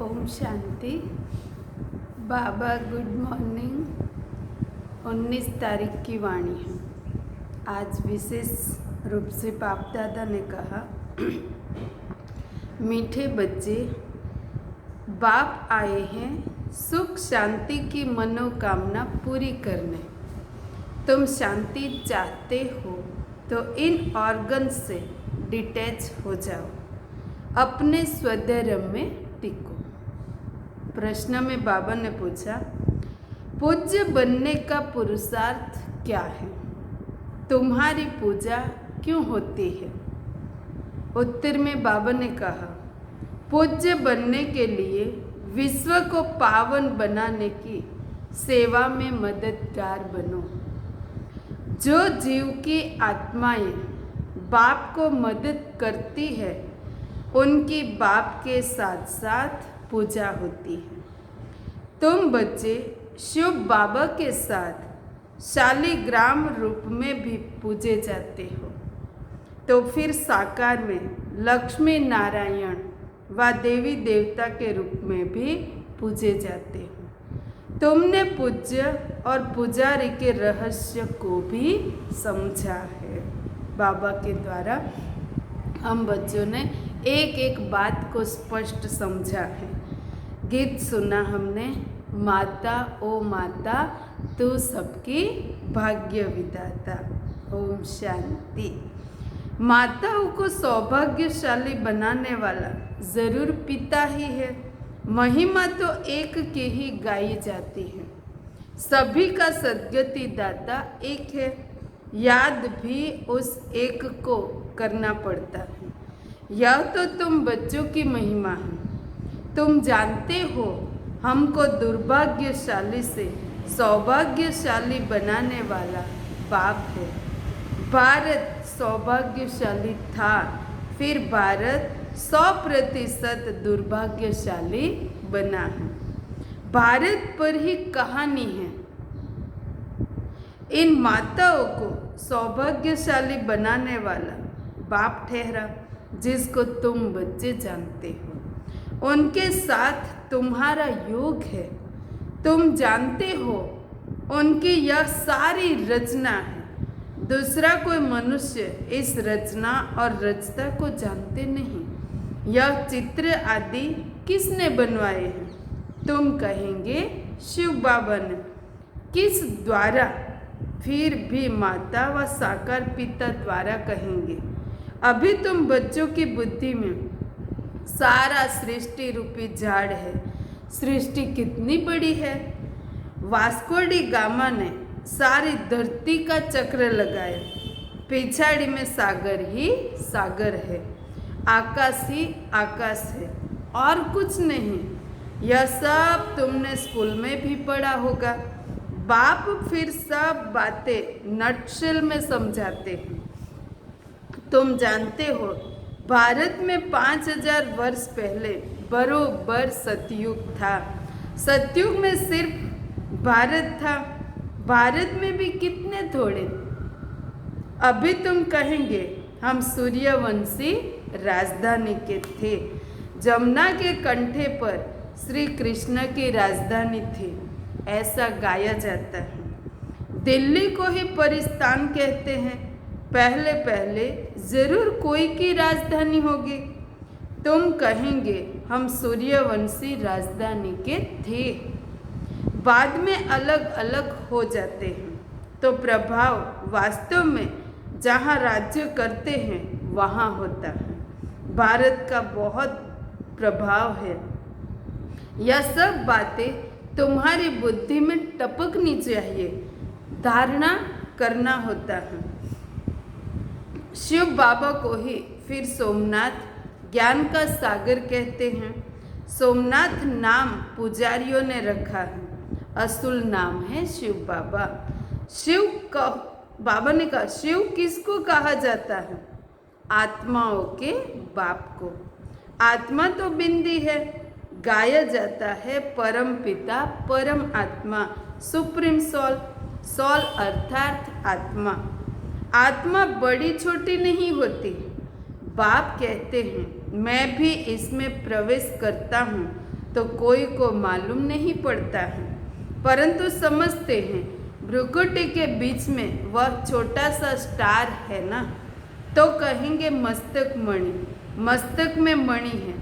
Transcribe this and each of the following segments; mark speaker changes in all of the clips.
Speaker 1: ओम शांति। बाबा good morning. 19 तारीख की वाणी है। आज विशेष रूप से बाप दादा ने कहा, मीठे बच्चे, बाप आए हैं सुख शांति की मनोकामना पूरी करने। तुम शांति चाहते हो तो इन ऑर्गन से डिटैच हो जाओ, अपने स्वधर्म में टिको। प्रश्न में बाबा ने पूछा, पूज्य बनने का पुरुषार्थ क्या है? तुम्हारी पूजा क्यों होती है? उत्तर में बाबा ने कहा, पूज्य बनने के लिए विश्व को पावन बनाने की सेवा में मददगार बनो। जो जीव की आत्माएं बाप को मदद करती है, उनकी बाप के साथ साथ पूजा होती है। तुम बच्चे शिव बाबा के साथ शालिग्राम रूप में भी पूजे जाते हो, तो फिर साकार में लक्ष्मी नारायण व देवी देवता के रूप में भी पूजे जाते हो। तुमने पूज्य और पुजारी के रहस्य को भी समझा है। बाबा के द्वारा हम बच्चों ने एक एक बात को स्पष्ट समझा है। गीत सुना हमने, माता ओ माता तू सबकी भाग्य विधाता। ओम शांति। माताओं को सौभाग्यशाली बनाने वाला जरूर पिता ही है। महिमा तो एक की ही गाई जाती है। सभी का सद्गति दाता एक है, याद भी उस एक को करना पड़ता है। यह तो तुम बच्चों की महिमा है। तुम जानते हो हमको दुर्भाग्यशाली से सौभाग्यशाली बनाने वाला बाप है। भारत सौभाग्यशाली था, फिर भारत 100% दुर्भाग्यशाली बना है। भारत पर ही कहानी है। इन माताओं को सौभाग्यशाली बनाने वाला बाप ठहरा, जिसको तुम बच्चे जानते हो। उनके साथ तुम्हारा योग है। तुम जानते हो उनकी यह सारी रचना है। दूसरा कोई मनुष्य इस रचना और रचता को जानते नहीं। यह चित्र आदि किसने बनवाए हैं? तुम कहेंगे शिव बाबा ने। किस द्वारा? फिर भी माता व साकार पिता द्वारा कहेंगे। अभी तुम बच्चों की बुद्धि में सारा सृष्टि रूपी झाड़ है। सृष्टि कितनी बड़ी है। वास्को डी गामा ने सारी धरती का चक्र लगाया। पिछाड़ी में सागर ही सागर है, आकाश ही आकाश है और कुछ नहीं। यह सब तुमने स्कूल में भी पढ़ा होगा। बाप फिर सब बातें नटशेल में समझाते हैं। तुम जानते हो भारत में 5000 वर्ष पहले बरोबर सतयुग था। सतयुग में सिर्फ भारत था। भारत में भी कितने थोड़े। अभी तुम कहेंगे हम सूर्यवंशी राजधानी के थे। जमुना के कंठे पर श्री कृष्ण की राजधानी थी, ऐसा गाया जाता है। दिल्ली को ही परिस्थान कहते हैं। पहले पहले जरूर कोई की राजधानी होगी। तुम कहेंगे हम सूर्यवंशी राजधानी के थे। बाद में अलग अलग हो जाते हैं, तो प्रभाव वास्तव में जहाँ राज्य करते हैं वहाँ होता है। भारत का बहुत प्रभाव है। यह सब बातें तुम्हारी बुद्धि में टपकनी चाहिए, धारणा करना होता है। शिव बाबा को ही फिर सोमनाथ ज्ञान का सागर कहते हैं। सोमनाथ नाम पुजारियों ने रखा है, असुल नाम है शिव बाबा। बाबा ने कहा, शिव किसको कहा जाता है? आत्माओं के बाप को। आत्मा तो बिंदी है। गाया जाता है परम पिता परम आत्मा, सुप्रीम सोल। सोल अर्थात आत्मा। आत्मा बड़ी छोटी नहीं होती। बाप कहते हैं मैं भी इसमें प्रवेश करता हूँ तो कोई को मालूम नहीं पड़ता है, परंतु समझते हैं भ्रुकुटी के बीच में वह छोटा सा स्टार है ना, तो कहेंगे मस्तक मणि। मस्तक में मणि है,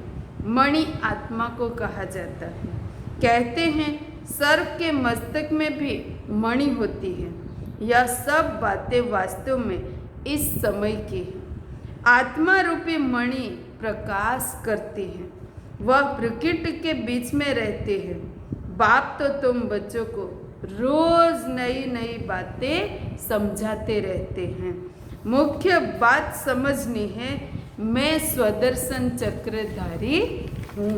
Speaker 1: मणि आत्मा को कहा जाता है। कहते हैं सर्प के मस्तक में भी मणि होती है। यह सब बातें वास्तव में इस समय की है। आत्मा रूपी मणि प्रकाश करती है, वह प्रकृति के बीच में रहते हैं। बाप तो तुम बच्चों को रोज नई नई बातें समझाते रहते हैं। मुख्य बात समझनी है, मैं स्वदर्शन चक्रधारी हूँ।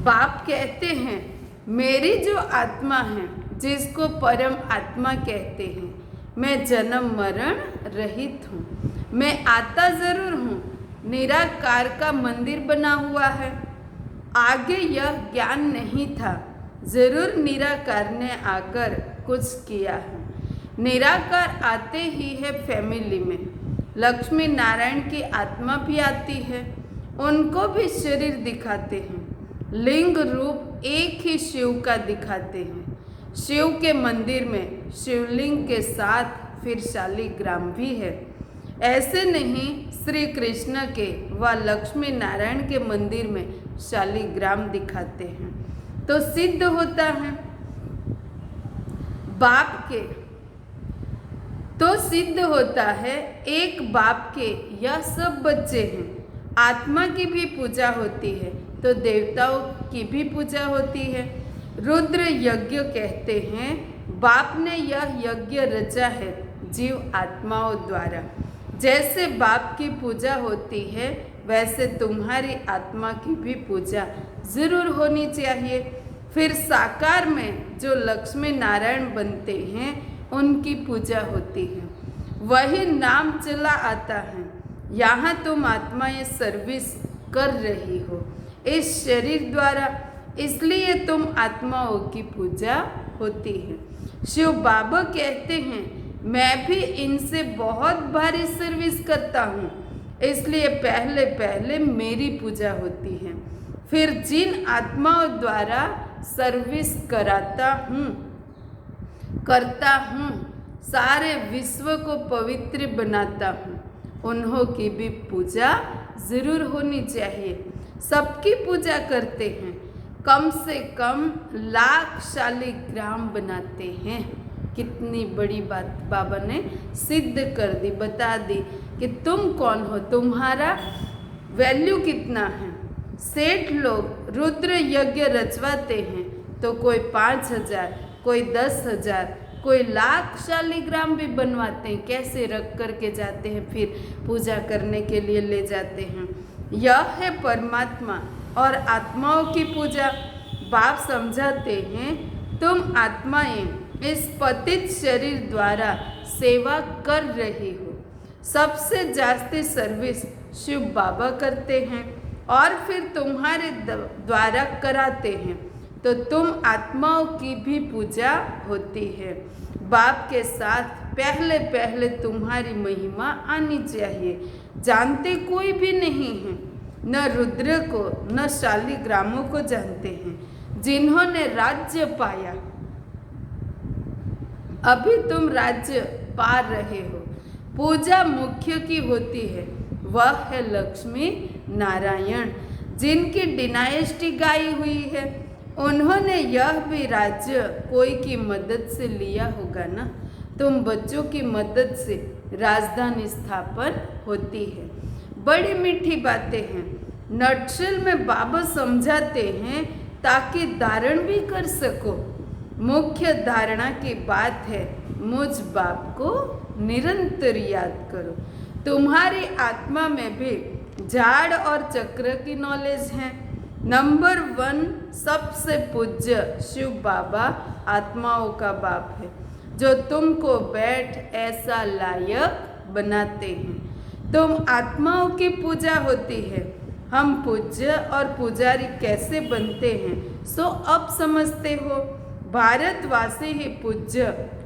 Speaker 1: बाप कहते हैं मेरी जो आत्मा है, जिसको परम आत्मा कहते हैं, मैं जन्म मरण रहित हूँ। मैं आता जरूर हूँ, निराकार का मंदिर बना हुआ है। आगे यह ज्ञान नहीं था, जरूर निराकार ने आकर कुछ किया है। निराकार आते ही है फैमिली में। लक्ष्मी नारायण की आत्मा भी आती है, उनको भी शरीर दिखाते हैं। लिंग रूप एक ही शिव का दिखाते हैं। शिव के मंदिर में शिवलिंग के साथ फिर शालिग्राम भी है। ऐसे नहीं श्री कृष्ण के व लक्ष्मी नारायण के मंदिर में शालिग्राम दिखाते हैं तो सिद्ध होता है। बाप के तो सिद्ध होता है, एक बाप के यह सब बच्चे हैं। आत्मा की भी पूजा होती है तो देवताओं की भी पूजा होती है। रुद्र यज्ञ कहते हैं, बाप ने यह यज्ञ रचा है जीव आत्माओं द्वारा। जैसे बाप की पूजा होती है, वैसे तुम्हारी आत्मा की भी पूजा जरूर होनी चाहिए। फिर साकार में जो लक्ष्मी नारायण बनते हैं, उनकी पूजा होती है। वही नाम चला आता है। यहाँ तुम आत्माएं सर्विस कर रही हो इस शरीर द्वारा, इसलिए तुम आत्माओं की पूजा होती है। शिव बाबा कहते हैं मैं भी इनसे बहुत भारी सर्विस करता हूँ, इसलिए पहले पहले मेरी पूजा होती है। फिर जिन आत्माओं द्वारा सर्विस करता हूँ, सारे विश्व को पवित्र बनाता हूँ, उन्हों की भी पूजा जरूर होनी चाहिए। सबकी पूजा करते हैं, कम से कम लाख शालिग्राम बनाते हैं। कितनी बड़ी बात बाबा ने सिद्ध कर दी, बता दी कि तुम कौन हो, तुम्हारा वैल्यू कितना है। सेठ लोग रुद्र यज्ञ रचवाते हैं तो कोई 5000, कोई 10,000, कोई लाख शालिग्राम भी बनवाते हैं। कैसे रख करके जाते हैं, फिर पूजा करने के लिए ले जाते हैं। यह है परमात्मा और आत्माओं की पूजा। बाप समझाते हैं तुम आत्माएं इस पतित शरीर द्वारा सेवा कर रही हो। सबसे जास्ती सर्विस शिव बाबा करते हैं और फिर तुम्हारे द्वारा कराते हैं, तो तुम आत्माओं की भी पूजा होती है। बाप के साथ पहले पहले तुम्हारी महिमा आनी चाहिए। जानते कोई भी नहीं है, न रुद्र को न शालिग्रामों को जानते हैं, जिन्होंने राज्य पाया। अभी तुम राज्य पा रहे हो। पूजा मुख्य की होती है, वह है लक्ष्मी नारायण, जिनकी डिनाइस्टी गाई हुई है। उन्होंने यह भी राज्य कोई की मदद से लिया होगा ना। तुम बच्चों की मदद से राजधानी स्थापन होती है। बड़ी मीठी बातें हैं। नटशेल में बाबा समझाते हैं ताकि धारण भी कर सको। मुख्य धारणा की बात है, मुझ बाप को निरंतर याद करो। तुम्हारी आत्मा में भी झाड़ और चक्र की नॉलेज है। नंबर 1 सबसे पूज्य शिव बाबा आत्माओं का बाप है, जो तुमको बैठ ऐसा लायक बनाते हैं। तुम आत्माओं की पूजा होती है। हम पूज्य और पुजारी कैसे बनते हैं, सो अब समझते हो। भारतवासी ही पूज्य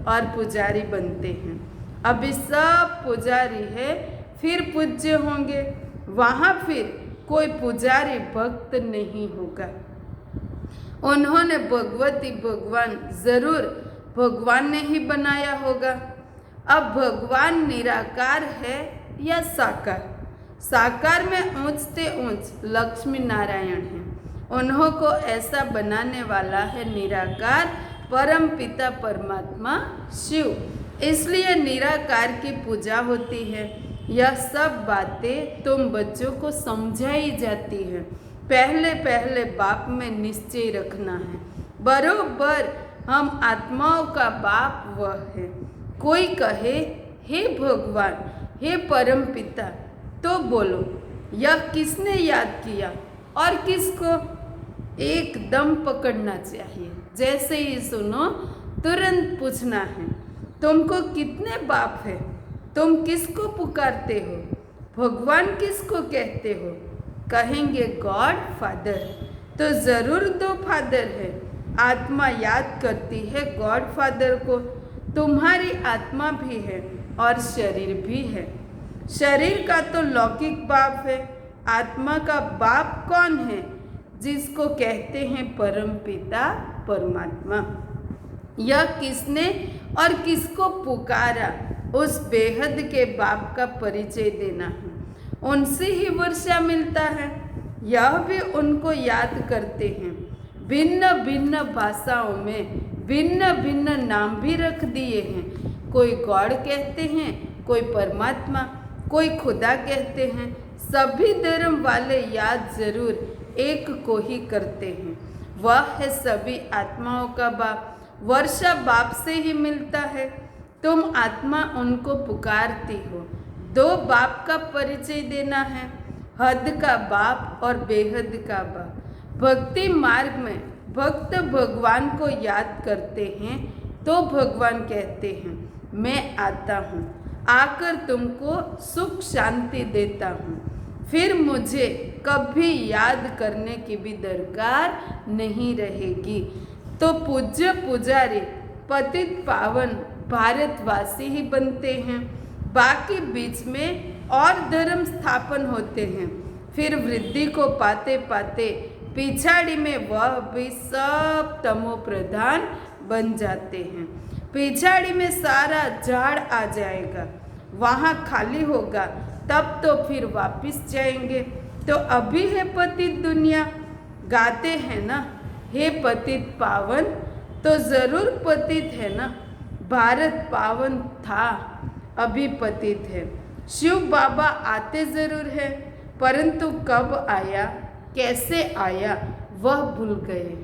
Speaker 1: और पुजारी बनते हैं। अभी सब पुजारी है, फिर पूज्य होंगे। वहाँ फिर कोई पुजारी भक्त नहीं होगा। उन्होंने भगवती भगवान जरूर भगवान ने ही बनाया होगा। अब भगवान निराकार है या साकार? साकार में ऊंचते ऊंच लक्ष्मी नारायण है। उन्हों को ऐसा बनाने वाला है निराकार परम पिता परमात्मा शिव। इसलिए निराकार की पूजा होती है। यह सब बातें तुम बच्चों को समझाई जाती है। पहले पहले बाप में निश्चय रखना है। बरोबर हम आत्माओं का बाप वह है। कोई कहे हे भगवान, हे परम पिता, तो बोलो यह किसने याद किया और किसको? एकदम पकड़ना चाहिए। जैसे ही सुनो तुरंत पूछना है, तुमको कितने बाप है? तुम किसको पुकारते हो? भगवान किसको कहते हो? कहेंगे गॉड फादर, तो जरूर दो फादर है। आत्मा याद करती है गॉड फादर को। तुम्हारी आत्मा भी है और शरीर भी है। शरीर का तो लौकिक बाप है। आत्मा का बाप कौन है? जिसको कहते हैं परम पिता परमात्मा। यह किसने और किसको पुकारा, उस बेहद के बाप का परिचय देना है। उनसे ही वर्षा मिलता है। यह भी उनको याद करते हैं। भिन्न भिन्न भाषाओं में भिन्न भिन्न नाम भी रख दिए हैं। कोई गॉड कहते हैं, कोई परमात्मा, कोई खुदा कहते हैं। सभी धर्म वाले याद जरूर एक को ही करते हैं। वह है सभी आत्माओं का बाप। वर्षा बाप से ही मिलता है। तुम आत्मा उनको पुकारती हो। दो बाप का परिचय देना है, हद का बाप और बेहद का बाप। भक्ति मार्ग में भक्त भगवान को याद करते हैं तो भगवान कहते हैं मैं आता हूँ, आकर तुमको सुख शांति देता हूँ। फिर मुझे कभी याद करने की भी दरकार नहीं रहेगी। तो पूज्य पुजारी पतित पावन भारतवासी ही बनते हैं। बाकी बीच में और धर्म स्थापन होते हैं। फिर वृद्धि को पाते पाते पिछाड़ी में वह भी सब तमो प्रधान बन जाते हैं। पिछाड़ी में सारा झाड़ आ जाएगा, वहाँ खाली होगा, तब तो फिर वापिस जाएंगे। तो अभी है पतित दुनिया, गाते हैं ना हे पतित पावन, तो जरूर पतित है ना। भारत पावन था, अभी पतित है। शिव बाबा आते जरूर है, परंतु कब आया, कैसे आया, वह भूल गए।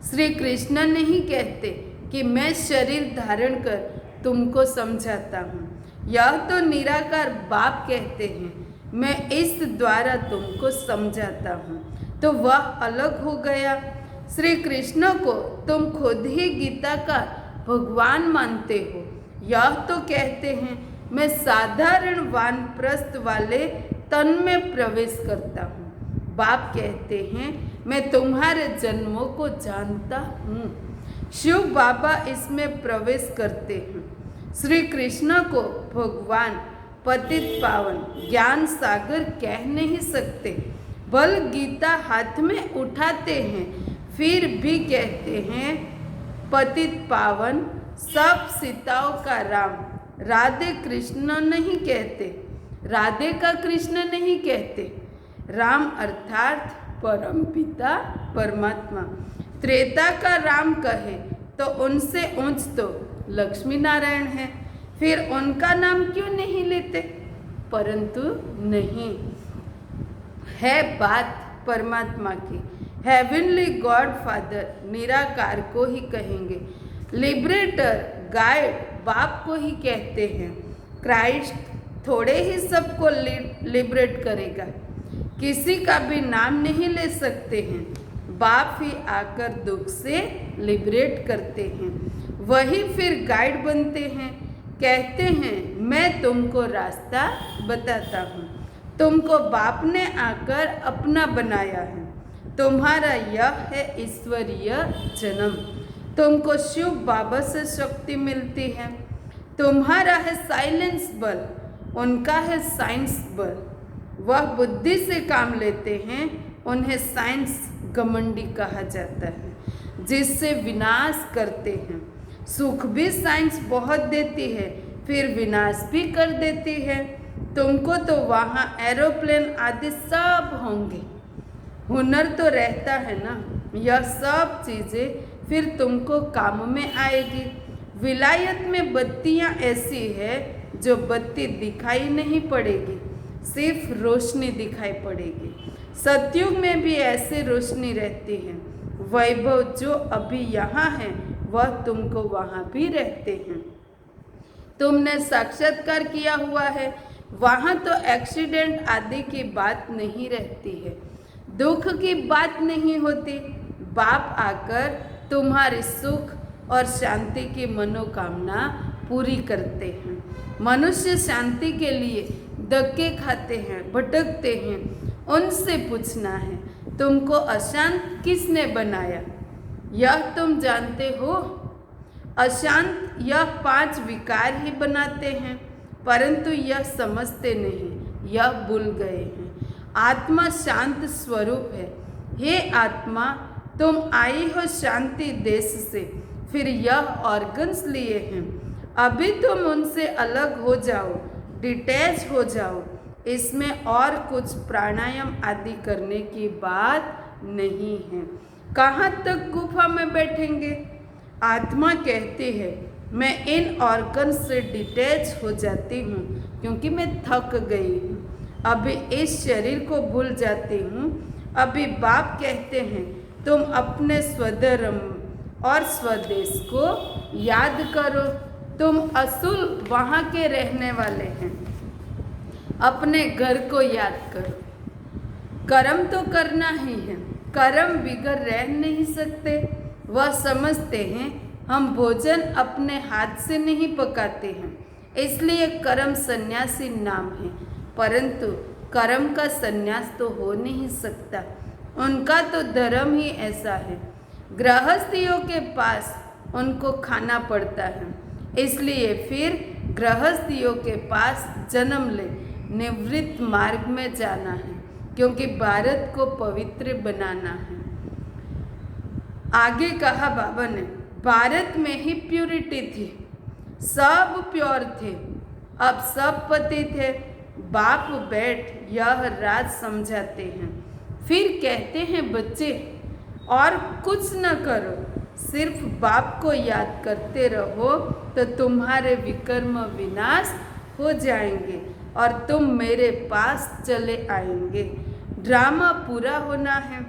Speaker 1: श्री कृष्ण नहीं कहते कि मैं शरीर धारण कर तुमको समझाता हूँ। यह तो निराकार बाप कहते हैं मैं इस द्वारा तुमको समझाता हूँ। तो वह अलग हो गया। श्री कृष्ण को तुम खुद ही गीता का भगवान मानते हो। यह तो कहते हैं मैं साधारण वानप्रस्थ वाले तन में प्रवेश करता हूँ। बाप कहते हैं मैं तुम्हारे जन्मों को जानता हूँ। शिव बाबा इसमें प्रवेश करते हैं। श्री कृष्ण को भगवान पतित पावन ज्ञान सागर कह नहीं सकते। बल गीता हाथ में उठाते हैं, फिर भी कहते हैं पतित पावन सब सीताओं का राम। राधे कृष्ण नहीं कहते, राधे का कृष्ण नहीं कहते। राम अर्थात परम पिता परमात्मा। त्रेता का राम कहे तो उनसे ऊंच तो लक्ष्मी नारायण है, फिर उनका नाम क्यों नहीं लेते? परंतु नहीं है बात परमात्मा की। हेवनली गॉड फादर निराकार को ही कहेंगे। लिबरेटर गाइड बाप को ही कहते हैं। क्राइस्ट थोड़े ही सबको लिबरेट करेगा, किसी का भी नाम नहीं ले सकते हैं। बाप ही आकर दुख से लिबरेट करते हैं, वही फिर गाइड बनते हैं। कहते हैं मैं तुमको रास्ता बताता हूँ। तुमको बाप ने आकर अपना बनाया है। तुम्हारा यह है ईश्वरीय जन्म। तुमको शिव बाबा से शक्ति मिलती है। तुम्हारा है साइलेंस बल, उनका है साइंस बल। वह बुद्धि से काम लेते हैं, उन्हें साइंस घमंडी कहा जाता है, जिससे विनाश करते हैं। सुख भी साइंस बहुत देती है, फिर विनाश भी कर देती है। तुमको तो वहाँ एरोप्लेन आदि सब होंगे, हुनर तो रहता है ना। यह सब चीज़ें फिर तुमको काम में आएगी। विलायत में बत्तियाँ ऐसी है जो बत्ती दिखाई नहीं पड़ेगी, सिर्फ रोशनी दिखाई पड़ेगी। सतयुग में भी ऐसे रोशनी रहती है। वैभव जो अभी यहाँ है वह तुमको वहाँ भी रहते हैं। तुमने साक्षात्कार किया हुआ है, वहाँ तो एक्सीडेंट आदि की बात नहीं रहती है, दुख की बात नहीं होती। बाप आकर तुम्हारी सुख और शांति की मनोकामना पूरी करते हैं। मनुष्य शांति के लिए धक्के खाते हैं, भटकते हैं। उनसे पूछना है, तुमको अशांत किसने बनाया? यह तुम जानते हो? अशांत यह 5 विकार ही बनाते हैं, परंतु यह समझते नहीं, यह भूल गए हैं। आत्मा शांत स्वरूप है। हे आत्मा, तुम आई हो शांति देश से, फिर यह ऑर्गन्स लिए हैं। अभी तुम उनसे अलग हो जाओ, डिटैच हो जाओ। इसमें और कुछ प्राणायाम आदि करने की बात नहीं है। कहाँ तक गुफा में बैठेंगे? आत्मा कहती है, मैं इन ऑर्गन से डिटैच हो जाती हूँ क्योंकि मैं थक गई हूँ, अभी इस शरीर को भूल जाती हूँ। अभी बाप कहते हैं, तुम अपने स्वधर्म और स्वदेश को याद करो। तुम असूल वहाँ के रहने वाले हैं, अपने घर को याद करो। कर्म तो करना ही है, कर्म बिगड़ रह नहीं सकते। वह समझते हैं हम भोजन अपने हाथ से नहीं पकाते हैं, इसलिए कर्म सन्यासी नाम है, परंतु कर्म का सन्यास तो हो नहीं सकता। उनका तो धर्म ही ऐसा है। गृहस्थियों के पास उनको खाना पड़ता है, इसलिए फिर गृहस्थियों के पास जन्म ले निवृत्त मार्ग में जाना है, क्योंकि भारत को पवित्र बनाना है। आगे कहा बाबा ने, भारत में ही प्यूरिटी थी, सब प्योर थे, अब सब पति थे। बाप बैठ यह राज समझाते हैं, फिर कहते हैं बच्चे और कुछ न करो, सिर्फ बाप को याद करते रहो तो तुम्हारे विकर्म विनाश हो जाएंगे और तुम मेरे पास चले आएंगे। ड्रामा पूरा होना है।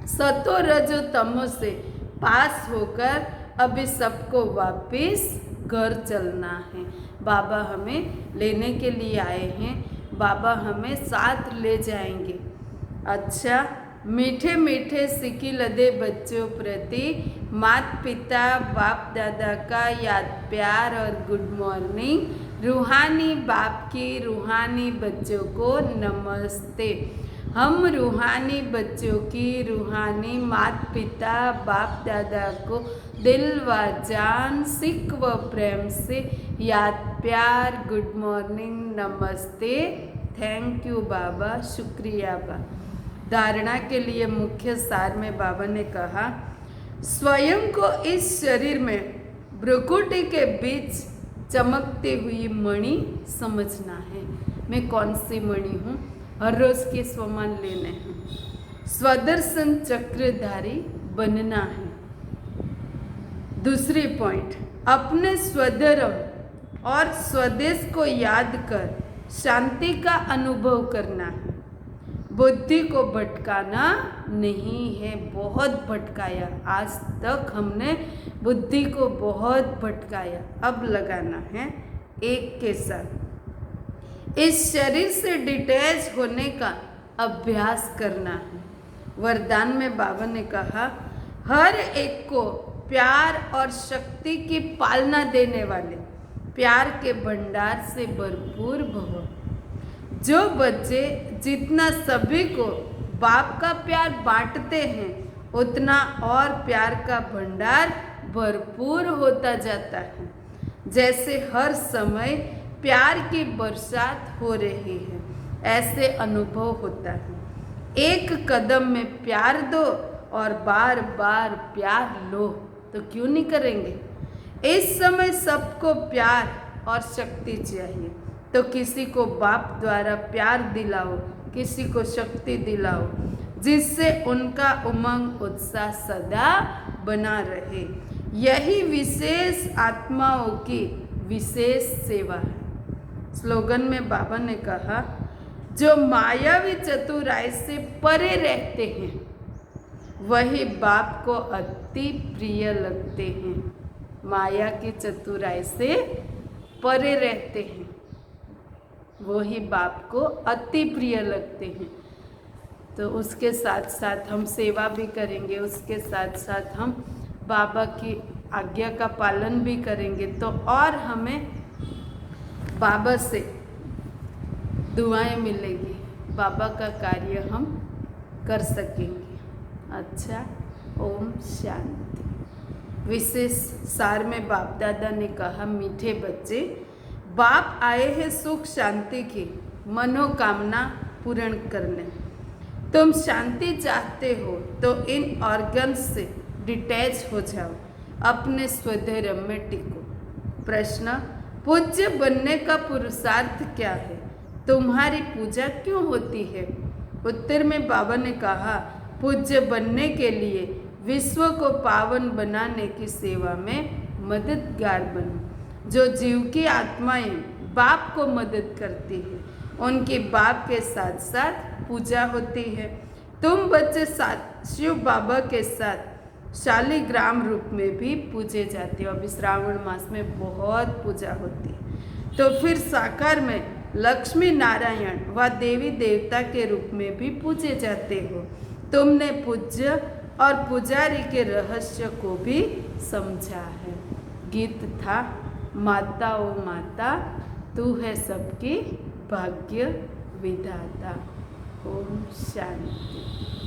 Speaker 1: सतो रजो तमो से पास होकर अभी सबको वापस घर चलना है। बाबा हमें लेने के लिए आए हैं, बाबा हमें साथ ले जाएंगे। अच्छा, मीठे मीठे सिकी लदे बच्चों प्रति माता पिता बाप दादा का याद प्यार और गुड मॉर्निंग। रूहानी बाप की रूहानी बच्चों को नमस्ते। हम रूहानी बच्चों की रूहानी माता पिता बाप दादा को दिल व जान सिक व प्रेम से याद प्यार गुड मॉर्निंग नमस्ते। थैंक यू बाबा, शुक्रिया बा। धारणा के लिए मुख्य सार में बाबा ने कहा, स्वयं को इस शरीर में भ्रुकुटी के बीच चमकती हुई मणि समझना है। मैं कौन सी मणि हूँ? हर रोज के स्वमान लेने हैं, स्वदर्शन चक्रधारी बनना है। दूसरी पॉइंट, अपने स्वधर्म और स्वदेश को याद कर शांति का अनुभव करना है। बुद्धि को भटकाना नहीं है। बहुत भटकाया, आज तक हमने बुद्धि को बहुत भटकाया, अब लगाना है एक के साथ। इस शरीर से डिटैच होने का अभ्यास करना है। वरदान में बाबा ने कहा, हर एक को प्यार और शक्ति की पालना देने वाले प्यार के भंडार से भरपूर भव। जो बच्चे जितना सभी को बाप का प्यार बांटते हैं, उतना और प्यार का भंडार भरपूर होता जाता है। जैसे हर समय प्यार की बरसात हो रही है, ऐसे अनुभव होता है। एक कदम में प्यार दो और बार बार प्यार लो, तो क्यों नहीं करेंगे। इस समय सबको प्यार और शक्ति चाहिए, तो किसी को बाप द्वारा प्यार दिलाओ, किसी को शक्ति दिलाओ, जिससे उनका उमंग उत्साह सदा बना रहे। यही विशेष आत्माओं की विशेष सेवा है। स्लोगन में बाबा ने कहा, जो मायावी चतुराई से परे रहते हैं वही बाप को अति प्रिय लगते हैं। माया की चतुराई से परे रहते हैं वही बाप को अति प्रिय लगते हैं। तो उसके साथ साथ हम सेवा भी करेंगे, उसके साथ साथ हम बाबा की आज्ञा का पालन भी करेंगे, तो और हमें बाबा से दुआएं मिलेगी, बाबा का कार्य हम कर सकेंगे। अच्छा, ओम शांति। विशेष सार में बाप दादा ने कहा, मीठे बच्चे, बाप आए हैं सुख शांति की मनोकामना पूर्ण करने। तुम शांति चाहते हो तो इन ऑर्गन्स से डिटैच हो जाओ, अपने स्वधर्म में टिको। प्रश्न, पूज्य बनने का पुरुषार्थ क्या है? तुम्हारी पूजा क्यों होती है? उत्तर में बाबा ने कहा, पूज्य बनने के लिए विश्व को पावन बनाने की सेवा में मददगार बनो। जो जीव की आत्माएं बाप को मदद करती है, उनकी बाप के साथ साथ पूजा होती है। तुम बच्चे साथ शिव बाबा के साथ शालिग्राम रूप में भी पूजे जाते हो। अभी श्रावण मास में बहुत पूजा होती है। तो फिर साकार में लक्ष्मी नारायण व देवी देवता के रूप में भी पूजे जाते हो। तुमने पूज्य और पुजारी के रहस्य को भी समझा है। गीत था, माता ओ माता, तू है सबकी भाग्य विधाता। ओम शांति।